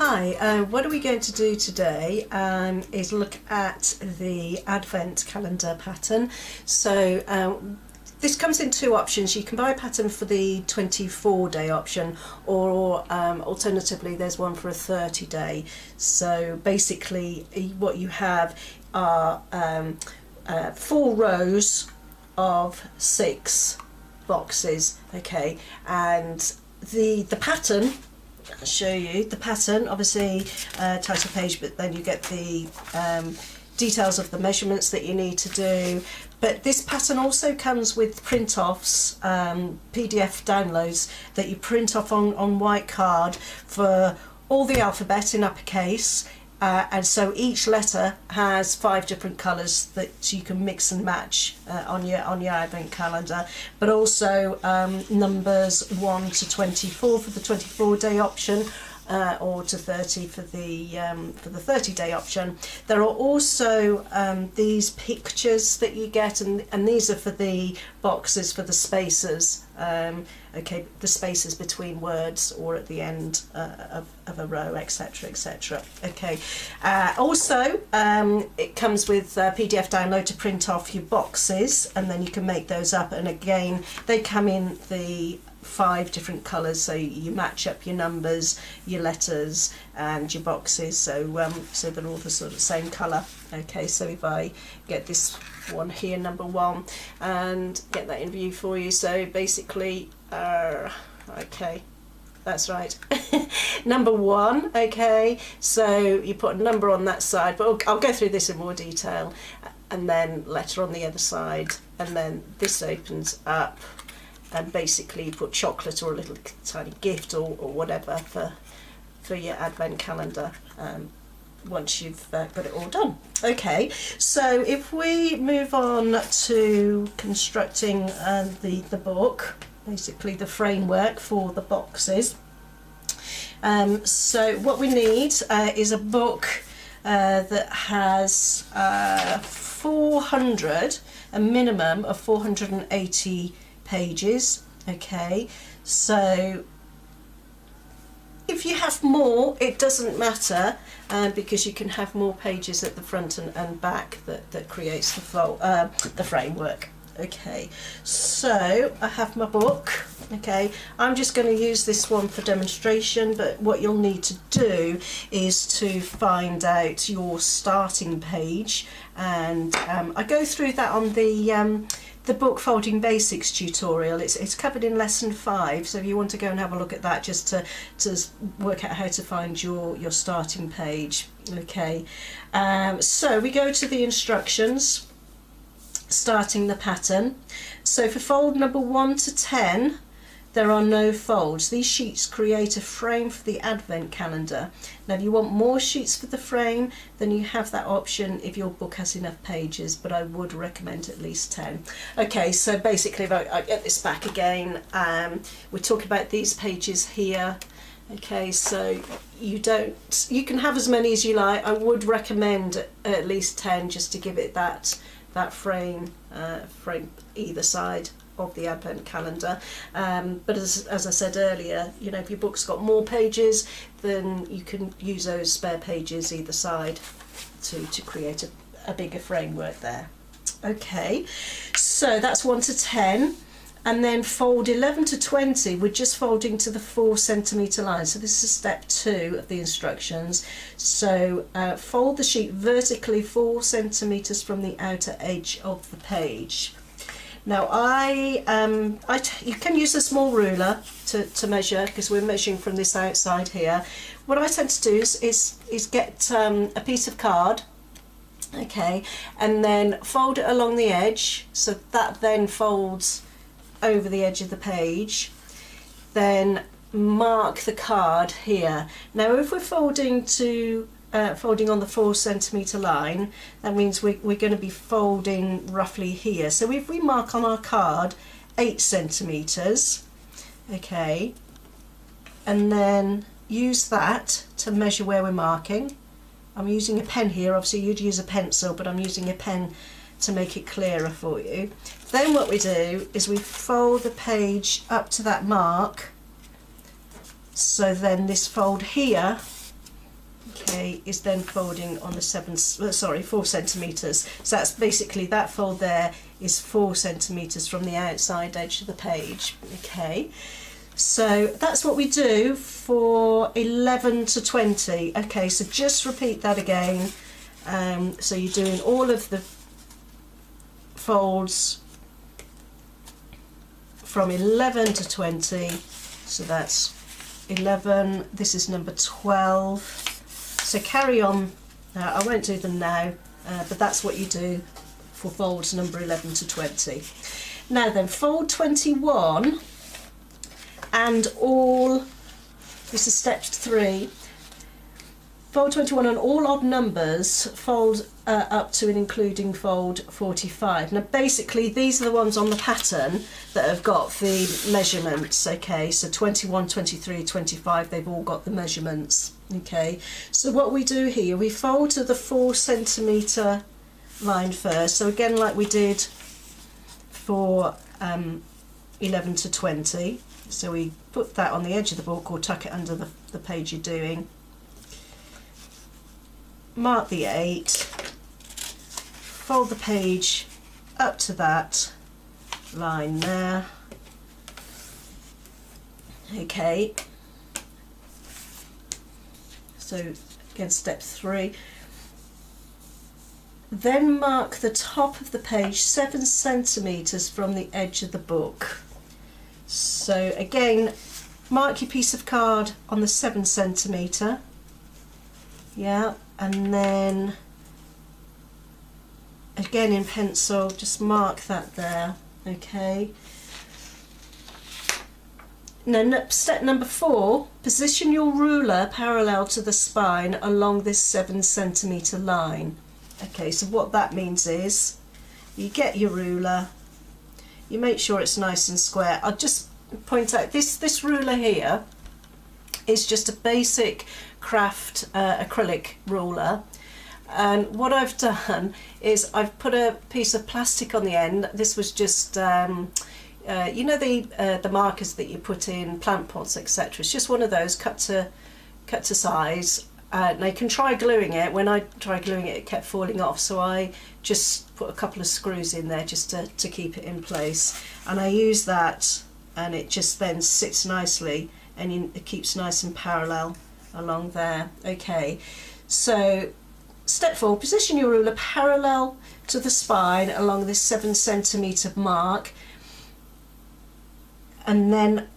Hi, what are we going to do today is look at the Advent calendar pattern. So this comes in two options. You can buy a pattern for the 24-day option, or alternatively there's one for a 30-day. So basically what you have are 4 rows of 6 boxes, okay, and the pattern, I'll show you the pattern, obviously title page, but then you get the details of the measurements that you need to do. But this pattern also comes with print-offs, PDF downloads that you print off on white card for all the alphabet in uppercase, and so each letter has 5 different colours that you can mix and match on your Advent calendar, but also numbers 1 to 24 for the 24-day option, or to 30 for the 30-day option. There are also these pictures that you get, and these are for the boxes for the spaces, okay, the spaces between words or at the end of a row, etc, etc. Okay, also it comes with a PDF download to print off your boxes, and then you can make those up, and again they come in the 5 different colours, so you match up your numbers, your letters and your boxes, so so they're all the sort of same colour. Okay, so if I get this one here, number 1, and get that in view for you, so basically okay, that's right, number 1, okay, so you put a number on that side, but I'll go through this in more detail, and then letter on the other side, and then this opens up, and basically you put chocolate or a little tiny gift or whatever for your Advent calendar once you've got it all done. Okay, so if we move on to constructing the book, basically the framework for the boxes. So what we need is a book that has 400, a minimum of 480 pages. Okay, so if you have more, it doesn't matter, because you can have more pages at the front and back that creates the framework. Okay, so I have my book. Okay, I'm just going to use this one for demonstration, but what you'll need to do is to find out your starting page, and I go through that on the book folding basics tutorial. It's covered in lesson 5, so if you want to go and have a look at that, just to work out how to find your starting page. Okay, so we go to the instructions, starting the pattern. So for fold number 1 to 10, there are no folds. These sheets create a frame for the Advent calendar. Now if you want more sheets for the frame, then you have that option if your book has enough pages, but I would recommend at least 10. Okay, so basically if I get this back again, we're talking about these pages here. Okay, so you can have as many as you like. I would recommend at least 10, just to give it that frame either side of the Advent calendar, but as I said earlier, you know, if your book's got more pages, then you can use those spare pages either side to create a bigger framework there. Okay, so that's 1 to 10, and then fold 11 to 20, we're just folding to the 4 centimetre line. So this is step 2 of the instructions. So fold the sheet vertically 4 centimetres from the outer edge of the page. Now you can use a small ruler to measure, because we're measuring from this outside here. What I tend to do is get a piece of card, okay, and then fold it along the edge, so that then folds over the edge of the page. Then mark the card here. Now if we're folding on the 4 centimetre line, that means we're going to be folding roughly here. So if we mark on our card 8 centimetres, okay, and then use that to measure where we're marking. I'm using a pen here, obviously you'd use a pencil, but I'm using a pen to make it clearer for you. Then what we do is we fold the page up to that mark, so then this fold here okay, is then folding on the 4 centimetres. So that's basically, that fold there is 4 centimetres from the outside edge of the page. Okay, so that's what we do for 11 to 20. Okay, so just repeat that again. So you're doing all of the folds from 11 to 20. So that's 11, this is number 12. So carry on. I won't do them now, but that's what you do for folds number 11 to 20. Now then, fold 21 and all, this is step 3, fold 21 and all odd numbers fold up to and including fold 45. Now basically these are the ones on the pattern that have got the measurements, okay, so 21, 23, 25, they've all got the measurements, okay. So what we do here, we fold to the 4 centimetre line first, so again like we did for 11 to 20, so we put that on the edge of the book or tuck it under the page you're doing. Mark the 8, fold the page up to that line there, okay, so again step 3, then mark the top of the page 7 centimetres from the edge of the book. So again, mark your piece of card on the 7 centimetre, yeah, and then again in pencil just mark that there, okay. Now step number 4, position your ruler parallel to the spine along this 7 centimetre line. Okay, so what that means is you get your ruler, you make sure it's nice and square. I'll just point out this ruler here is just a basic craft acrylic ruler, and what I've done is I've put a piece of plastic on the end. This was just you know the markers that you put in plant pots, etc. It's just one of those cut to size. Now you can try gluing it. When I tried gluing it, it kept falling off, so I just put a couple of screws in there just to keep it in place, and I use that, and it just then sits nicely and it keeps nice and parallel along there. Okay, so step 4, position your ruler parallel to the spine along this 7 centimetre mark, and then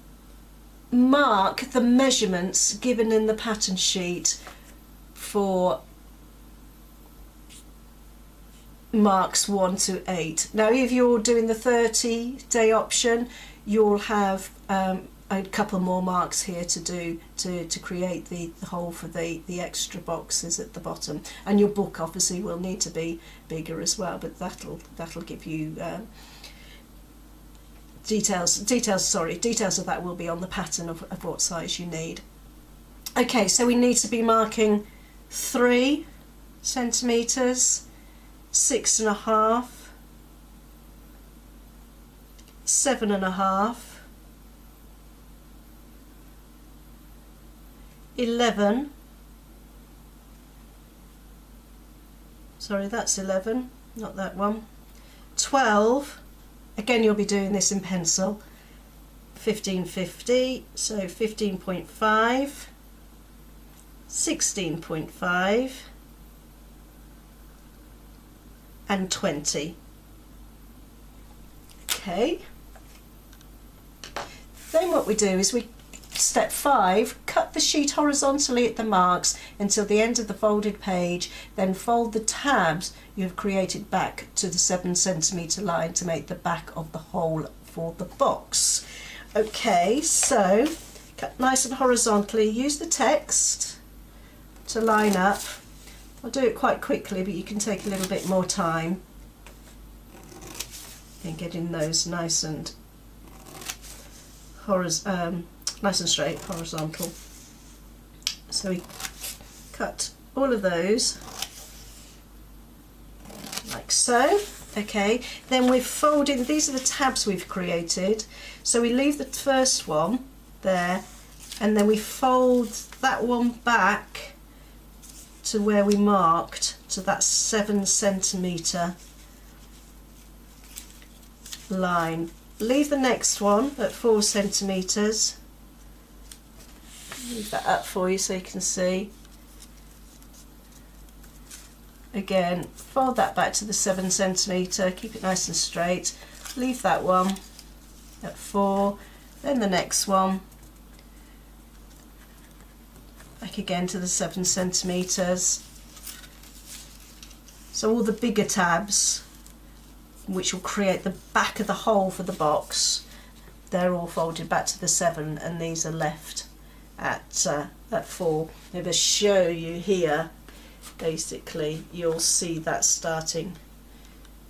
mark the measurements given in the pattern sheet for marks 1 to 8. Now if you're doing the 30-day option, you'll have a couple more marks here to do to create the hole for the extra boxes at the bottom, and your book obviously will need to be bigger as well, but that'll give you details of that will be on the pattern of what size you need. Okay, so we need to be marking 3 centimetres, 6.5, 7.5, 11, sorry that's 11, not that one, 12, again you'll be doing this in pencil, 15.50, so 15.5, 16.5 and 20. Okay, then what we do is step 5, cut the sheet horizontally at the marks until the end of the folded page, then fold the tabs you have created back to the 7 centimetre line to make the back of the hole for the box. Okay, so cut nice and horizontally, use the text to line up. I'll do it quite quickly, but you can take a little bit more time in getting those nice and straight, horizontal. So we cut all of those like so. Okay, then we're folding, these are the tabs we've created, so we leave the first one there and then we fold that one back to where we marked, to that 7 centimetre line. Leave the next one at 4 centimetres. Leave that up for you so you can see. Again, fold that back to the 7 centimetre, keep it nice and straight. Leave that one at 4, then the next one back again to the 7 centimetres. So all the bigger tabs, which will create the back of the hole for the box, they're all folded back to the 7, and these are left at 4. If I show you here, basically you'll see that starting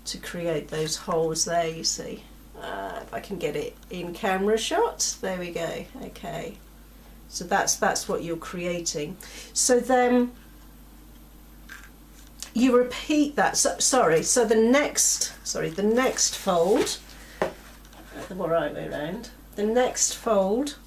to create those holes there, you see. If I can get it in camera shot, there we go. Okay, so that's what you're creating. So then you repeat that. So the next fold, the right way around, the next fold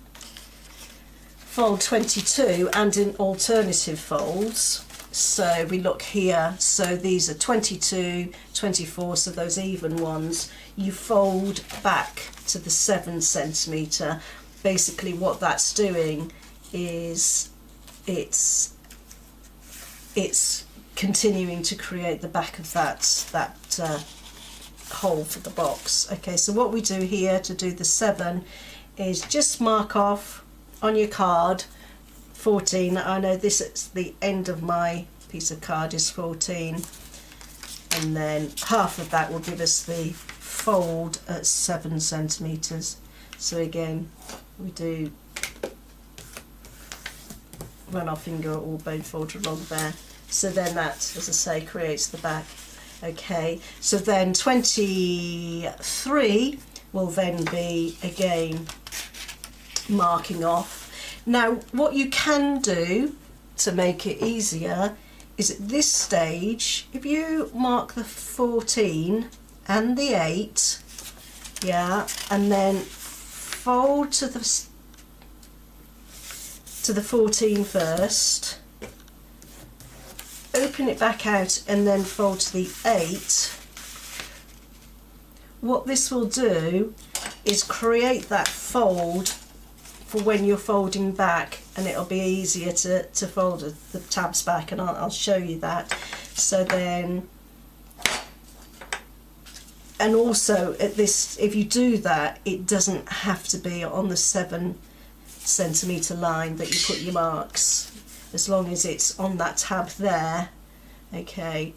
22, and in alternative folds. So we look here, so these are 22, 24, so those even ones, you fold back to the 7 centimetre. Basically what that's doing is it's continuing to create the back of that hole for the box. Okay, so what we do here to do the 7 is just mark off on your card 14. I know this is the end of my piece of card is 14, and then half of that will give us the fold at 7 centimetres. So again we do run our finger or bone folder along there. So then that, as I say, creates the back. Okay, so then 23 will then be again marking off. Now what you can do to make it easier is at this stage, if you mark the 14 and the 8, yeah, and then fold to the 14 first, open it back out and then fold to the 8, what this will do is create that fold for when you're folding back, and it'll be easier to fold the tabs back, and I'll show you that. So then, and also at this, if you do that, it doesn't have to be on the 7 centimetre line that you put your marks, as long as it's on that tab there. Okay,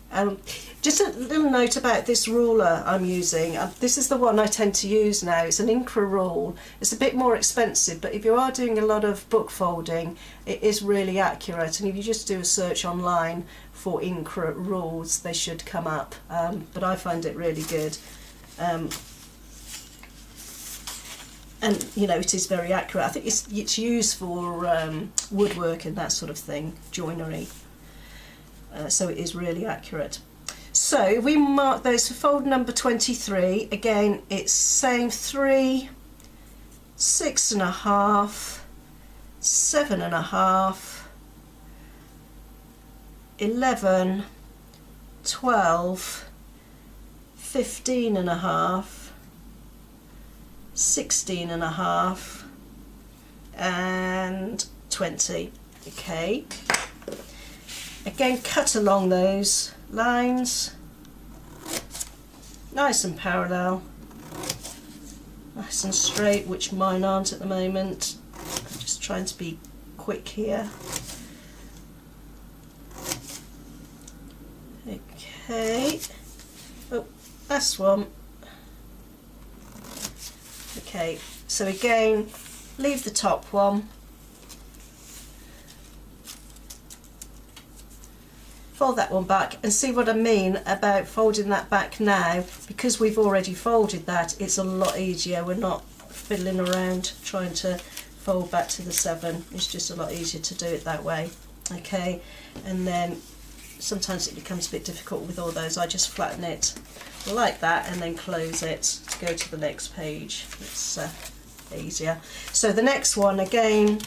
just a little note about this ruler I'm using. This is the one I tend to use now. It's an Incra rule. It's a bit more expensive, but if you are doing a lot of book folding, it is really accurate, and if you just do a search online for Incra rules, they should come up, but I find it really good. And you know, it is very accurate. I think it's used for woodwork and that sort of thing, joinery. So it is really accurate. So if we mark those for fold number 23, again it's same 3, 6.5, 7.5, 11, 12, 15.5, 16.5, and 20. Okay. Again, cut along those lines, nice and parallel, nice and straight, which mine aren't at the moment. I'm just trying to be quick here. Okay, oh, last one. Okay, so again, leave the top one, fold that one back, and see what I mean about folding that back now. Because we've already folded that, it's a lot easier. We're not fiddling around trying to fold back to the 7. It's just a lot easier to do it that way. Okay, and then sometimes it becomes a bit difficult with all those. I just flatten it like that and then close it to go to the next page. It's easier. So the next one, again,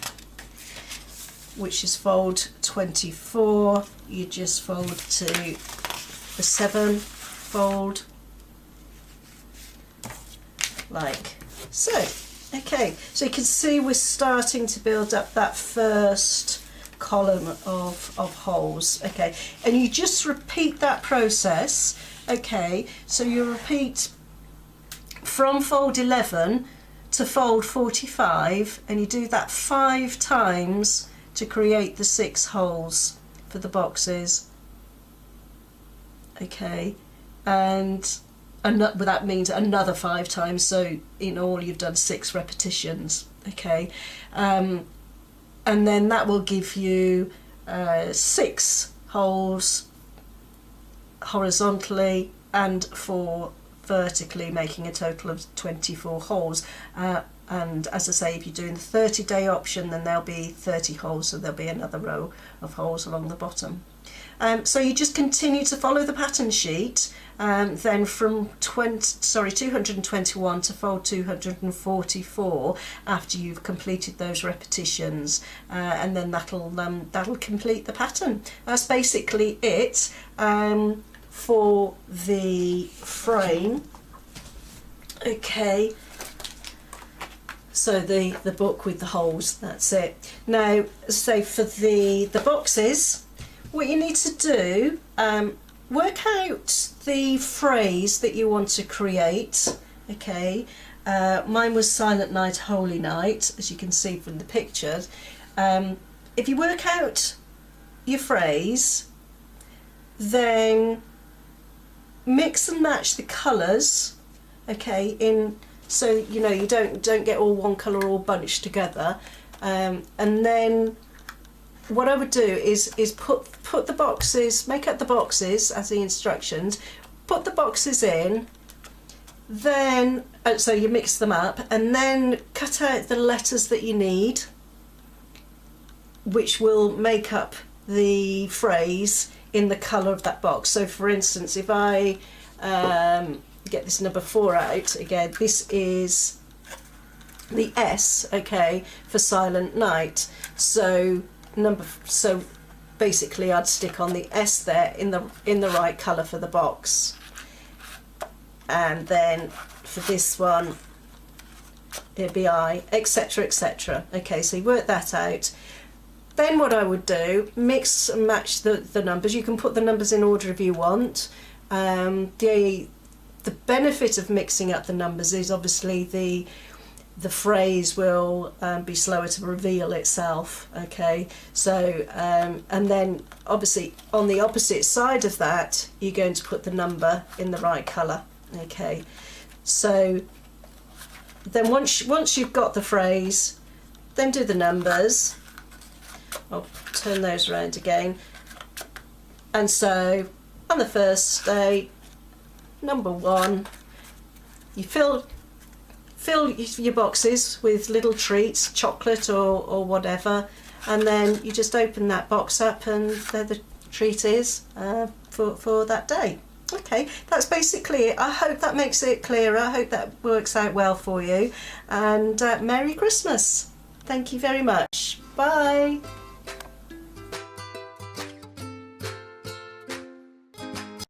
which is fold 24, you just fold to the 7 fold, like so. Okay, so you can see we're starting to build up that first column of holes. Okay, and you just repeat that process. Okay, so you repeat from fold 11 to fold 45, and you do that 5 times to create the 6 holes for the boxes. Okay, and that means another 5 times, so in all you've done 6 repetitions. Okay, and then that will give you 6 holes horizontally and 4 vertically, making a total of 24 holes. And as I say, if you're doing the 30-day option, then there'll be 30 holes, so there'll be another row of holes along the bottom. So you just continue to follow the pattern sheet, then from 221 to fold 244 after you've completed those repetitions, and then that'll complete the pattern. That's basically it for the frame. Okay, so the book with the holes, that's it. Now, so for the boxes, what you need to do, work out the phrase that you want to create. Okay, mine was Silent Night, Holy Night, as you can see from the pictures. If you work out your phrase, then mix and match the colours. Okay, so you know you don't get all one colour all bunched together, and then what I would do is put the boxes, make up the boxes as the instructions, put the boxes in, then so you mix them up, and then cut out the letters that you need, which will make up the phrase in the colour of that box. So for instance, if I get this number 4 out again, this is the S, okay, for Silent Night. So basically I'd stick on the S there in the right colour for the box, and then for this one it'd be I, etc, etc. Okay, so you work that out. Then what I would do, mix and match the numbers. You can put the numbers in order if you want. The benefit of mixing up the numbers is obviously the phrase will be slower to reveal itself. Okay, so and then obviously on the opposite side of that you're going to put the number in the right colour. Okay, so then once you've got the phrase, then do the numbers. I'll turn those around again, and so on the first day, number 1, you fill your boxes with little treats, chocolate or whatever, and then you just open that box up and there the treat is for that day. Okay, that's basically it. I hope that makes it clearer. I hope that works out well for you, and Merry Christmas. Thank you very much. Bye.